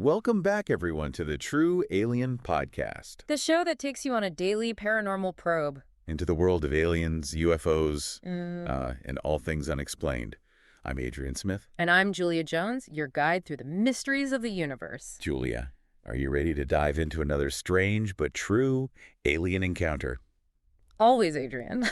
Welcome back, everyone, to the True Alien Podcast. The show that takes you on a daily paranormal probe. Into the world of aliens, UFOs, and all things unexplained. I'm Adrian Smith. And I'm Julia Jones, your guide through the mysteries of the universe. Julia, are you ready to dive into another strange but true alien encounter? Always, Adrian.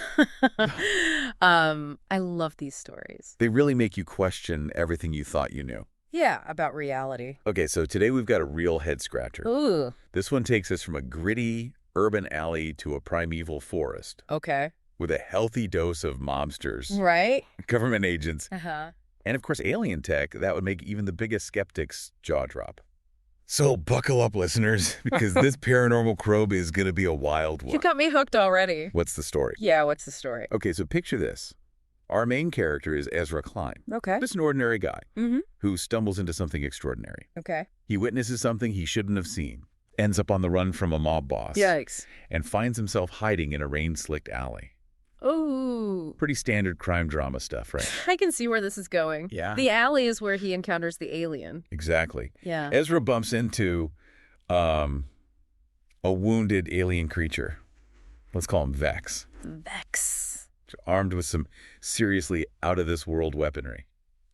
I love these stories. They really make you question everything you thought you knew. Yeah, about reality. Okay, so today we've got a real head-scratcher. Ooh. This one takes us from a gritty urban alley to a primeval forest. Okay. With a healthy dose of mobsters, Right? government agents, Uh-huh. and of course alien tech that would make even the biggest skeptics jaw drop. So buckle up, listeners, because this paranormal probe is going to be a wild one. You got me hooked already. What's the story? Yeah, what's the story? Okay, so picture this. Our main character is Ezra Klein. Okay. Just an ordinary guy Mm-hmm. who stumbles into something extraordinary. Okay. He witnesses something he shouldn't have seen, ends up on the run from a mob boss, Yikes. and finds himself hiding in a rain-slicked alley. Ooh. Pretty standard crime drama stuff, right? I can see where this is going. Yeah. The alley is where he encounters the alien. Exactly. Yeah. Ezra bumps into a wounded alien creature. Let's call him Vex. Vex. Armed with some seriously out-of-this-world weaponry.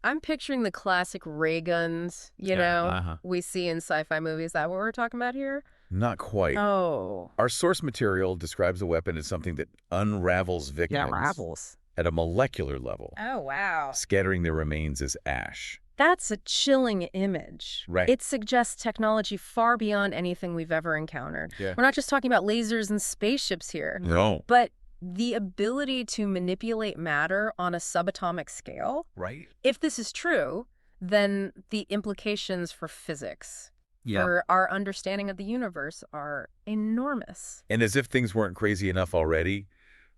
I'm picturing the classic ray guns, we see in sci-fi movies. Is that what we're talking about here? Not quite. Oh. Our source material describes the weapon as something that unravels victims at a molecular level, Oh, wow. scattering their remains as ash. That's a chilling image. Right. It suggests technology far beyond anything we've ever encountered. Yeah. We're not just talking about lasers and spaceships here, No. but the ability to manipulate matter on a subatomic scale. Right? If this is true, then the implications for physics, for our understanding of the universe, are enormous. And as if things weren't crazy enough already,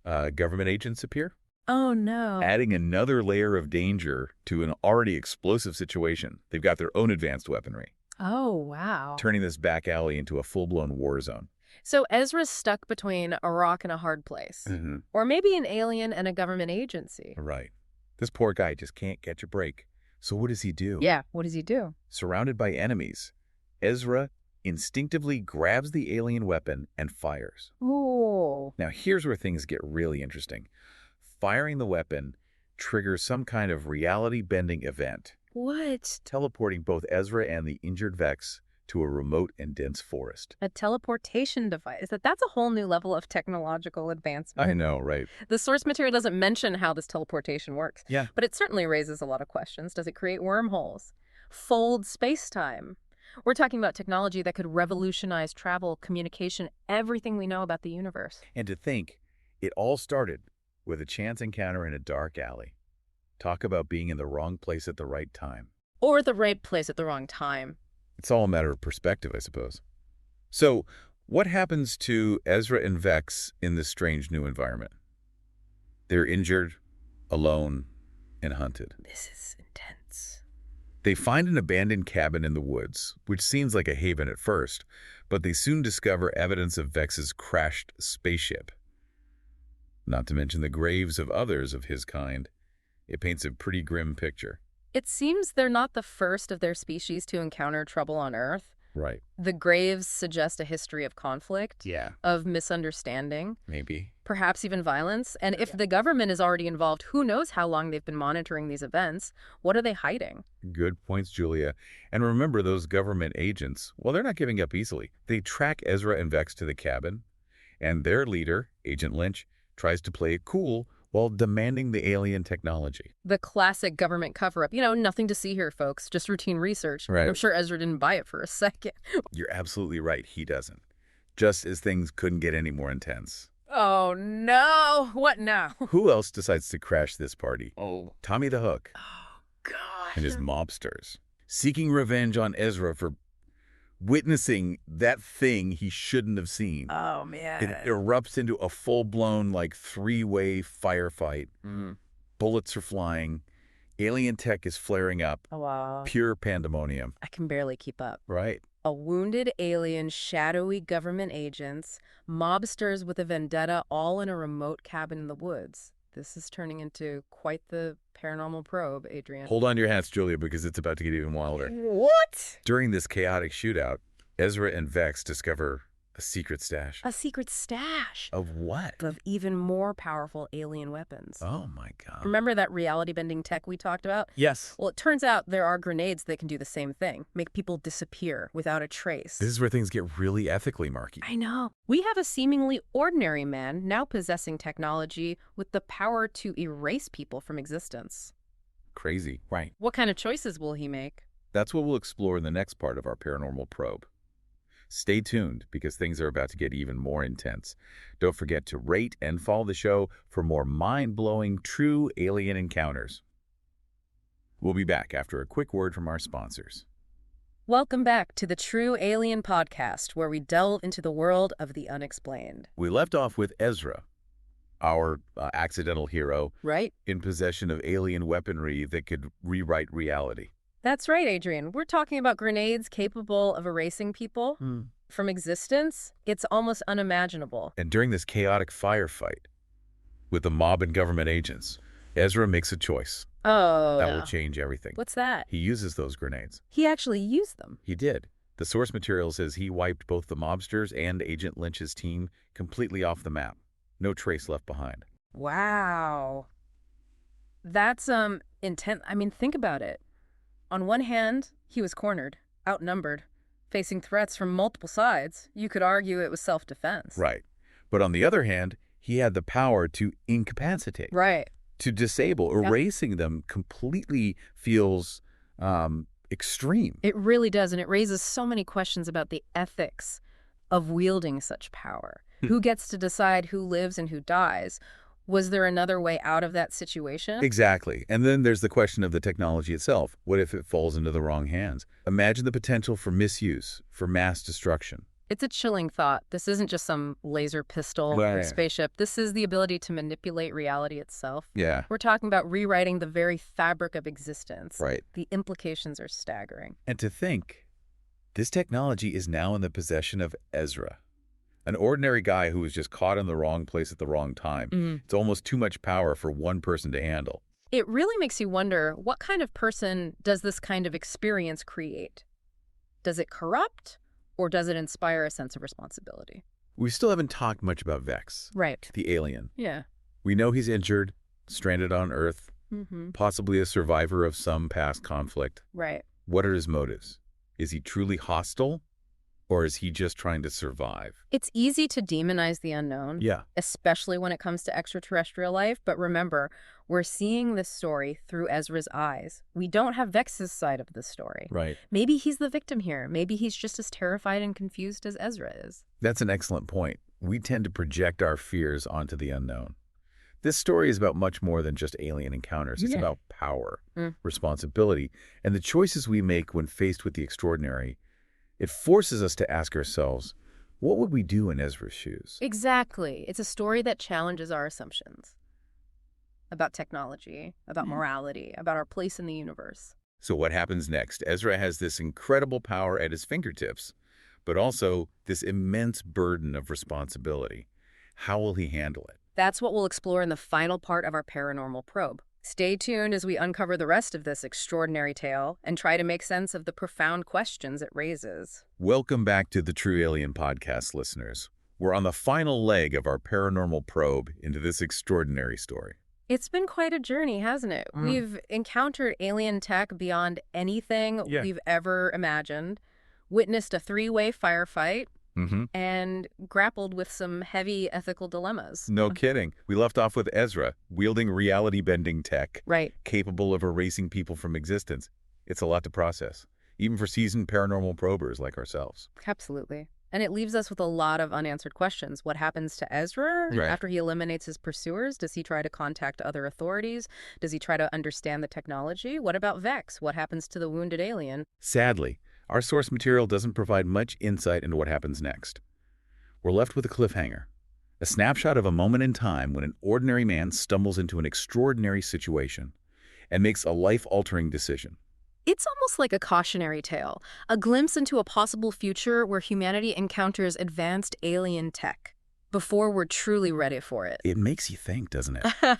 government agents appear, Oh, no. adding another layer of danger to an already explosive situation. They've got their own advanced weaponry, Oh, wow. turning this back alley into a full-blown war zone. So Ezra's stuck between a rock and a hard place. Mm-hmm. Or maybe an alien and a government agency. Right. This poor guy just can't catch a break. So what does he do? Yeah, what does he do? Surrounded by enemies, Ezra instinctively grabs the alien weapon and fires. Ooh. Now, here's where things get really interesting. Firing the weapon triggers some kind of reality-bending event, What? teleporting both Ezra and the injured Vex to a remote and dense forest. A teleportation device. That's a whole new level of technological advancement. I know, right? The source material doesn't mention how this teleportation works. Yeah. But it certainly raises a lot of questions. Does it create wormholes? Fold space-time? We're talking about technology that could revolutionize travel, communication, everything we know about the universe. And to think, it all started with a chance encounter in a dark alley. Talk about being in the wrong place at the right time. Or the right place at the wrong time. It's all a matter of perspective, I suppose. So, what happens to Ezra and Vex in this strange new environment? They're injured, alone, and hunted. This is intense. They find an abandoned cabin in the woods, which seems like a haven at first, but they soon discover evidence of Vex's crashed spaceship. Not to mention the graves of others of his kind. It paints a pretty grim picture. It seems they're not the first of their species to encounter trouble on Earth. Right. The graves suggest a history of conflict, Yeah. of misunderstanding, Maybe. perhaps even violence. And if the government is already involved, who knows how long they've been monitoring these events? What are they hiding? Good points, Julia. And remember, those government agents, well, they're not giving up easily. They track Ezra and Vex to the cabin, and their leader, Agent Lynch, tries to play it cool while demanding the alien technology. The classic government cover-up. Nothing to see here, folks. Just routine research. Right. I'm sure Ezra didn't buy it for a second. You're absolutely right, he doesn't. Just as things couldn't get any more intense. Oh, no. What now? Who else decides to crash this party? Oh. Tommy the Hook Oh, God. and his mobsters, seeking revenge on Ezra for witnessing that thing he shouldn't have seen. Oh, man. It erupts into a full-blown, three-way firefight. Bullets are flying. Alien tech is flaring up. Oh, wow. Pure pandemonium. I can barely keep up. Right. A wounded alien, shadowy government agents, mobsters with a vendetta, all in a remote cabin in the woods. This is turning into quite the paranormal probe, Adrian. Hold on to your hats, Julia, because it's about to get even wilder. What? During this chaotic shootout, Ezra and Vex discover a secret stash. A secret stash Of what? of even more powerful alien weapons. Oh, my God. Remember that reality-bending tech we talked about? Yes. Well, it turns out there are grenades that can do the same thing, make people disappear without a trace. This is where things get really ethically murky. I know. We have a seemingly ordinary man now possessing technology with the power to erase people from existence. Crazy. Right. What kind of choices will he make? That's what we'll explore in the next part of our paranormal probe. Stay tuned, because things are about to get even more intense. Don't forget to rate and follow the show for more mind-blowing true alien encounters. We'll be back after a quick word from our sponsors. Welcome back to the True Alien Podcast, where we delve into the world of the unexplained. We left off with Ezra, our accidental hero, Right? in possession of alien weaponry that could rewrite reality. That's right, Adrian. We're talking about grenades capable of erasing people from existence. It's almost unimaginable. And during this chaotic firefight with the mob and government agents, Ezra makes a choice. Oh, That will change everything. What's that? He uses those grenades. He actually used them. He did. The source material says he wiped both the mobsters and Agent Lynch's team completely off the map. No trace left behind. Wow. That's intense. I mean, think about it. On one hand, he was cornered, outnumbered, facing threats from multiple sides. You could argue it was self-defense. Right. But on the other hand, he had the power to incapacitate. Right. To disable. Erasing them completely feels extreme. It really does, and it raises so many questions about the ethics of wielding such power. Who gets to decide who lives and who dies? Was there another way out of that situation? Exactly. And then there's the question of the technology itself. What if it falls into the wrong hands? Imagine the potential for misuse, for mass destruction. It's a chilling thought. This isn't just some laser pistol or spaceship. This is the ability to manipulate reality itself. Yeah. We're talking about rewriting the very fabric of existence. Right. The implications are staggering. And to think, this technology is now in the possession of Ezra, an ordinary guy who was just caught in the wrong place at the wrong time. It's almost too much power for one person to handle. It really makes you wonder, what kind of person does this kind of experience create? Does it corrupt, or does it inspire a sense of responsibility? We still haven't talked much about Vex, Right. the alien. Yeah. We know he's injured, stranded on Earth, possibly a survivor of some past conflict. Right. What are his motives? Is he truly hostile, or is he just trying to survive? It's easy to demonize the unknown, Yeah. especially when it comes to extraterrestrial life. But remember, we're seeing this story through Ezra's eyes. We don't have Vex's side of the story. Right. Maybe he's the victim here. Maybe he's just as terrified and confused as Ezra is. That's an excellent point. We tend to project our fears onto the unknown. This story is about much more than just alien encounters. It's about power, responsibility, and the choices we make when faced with the extraordinary. It forces us to ask ourselves, what would we do in Ezra's shoes? Exactly. It's a story that challenges our assumptions about technology, about morality, about our place in the universe. So what happens next? Ezra has this incredible power at his fingertips, but also this immense burden of responsibility. How will he handle it? That's what we'll explore in the final part of our paranormal probe. Stay tuned as we uncover the rest of this extraordinary tale and try to make sense of the profound questions it raises. Welcome back to the True Alien Podcast, listeners. We're on the final leg of our paranormal probe into this extraordinary story. It's been quite a journey, hasn't it? We've encountered alien tech beyond anything we've ever imagined, witnessed a three-way firefight, and grappled with some heavy ethical dilemmas. No kidding. We left off with Ezra, wielding reality-bending tech, Right. capable of erasing people from existence. It's a lot to process, even for seasoned paranormal probers like ourselves. Absolutely. And it leaves us with a lot of unanswered questions. What happens to Ezra after he eliminates his pursuers? Does he try to contact other authorities? Does he try to understand the technology? What about Vex? What happens to the wounded alien? Sadly, our source material doesn't provide much insight into what happens next. We're left with a cliffhanger, a snapshot of a moment in time when an ordinary man stumbles into an extraordinary situation and makes a life-altering decision. It's almost like a cautionary tale, a glimpse into a possible future where humanity encounters advanced alien tech. before we're truly ready for it. It makes you think, doesn't it?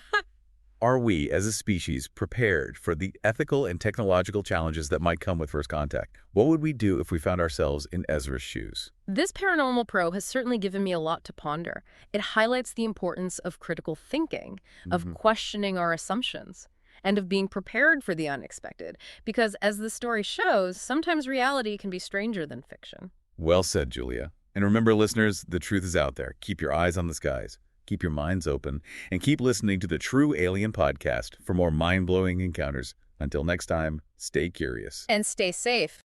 Are we, as a species, prepared for the ethical and technological challenges that might come with first contact? What would we do if we found ourselves in Ezra's shoes? This Paranormal Pro has certainly given me a lot to ponder. It highlights the importance of critical thinking, of questioning our assumptions, and of being prepared for the unexpected. Because as the story shows, sometimes reality can be stranger than fiction. Well said, Julia. And remember, listeners, the truth is out there. Keep your eyes on the skies. Keep your minds open, and keep listening to the True Alien Podcast for more mind-blowing encounters. Until next time, stay curious. And stay safe.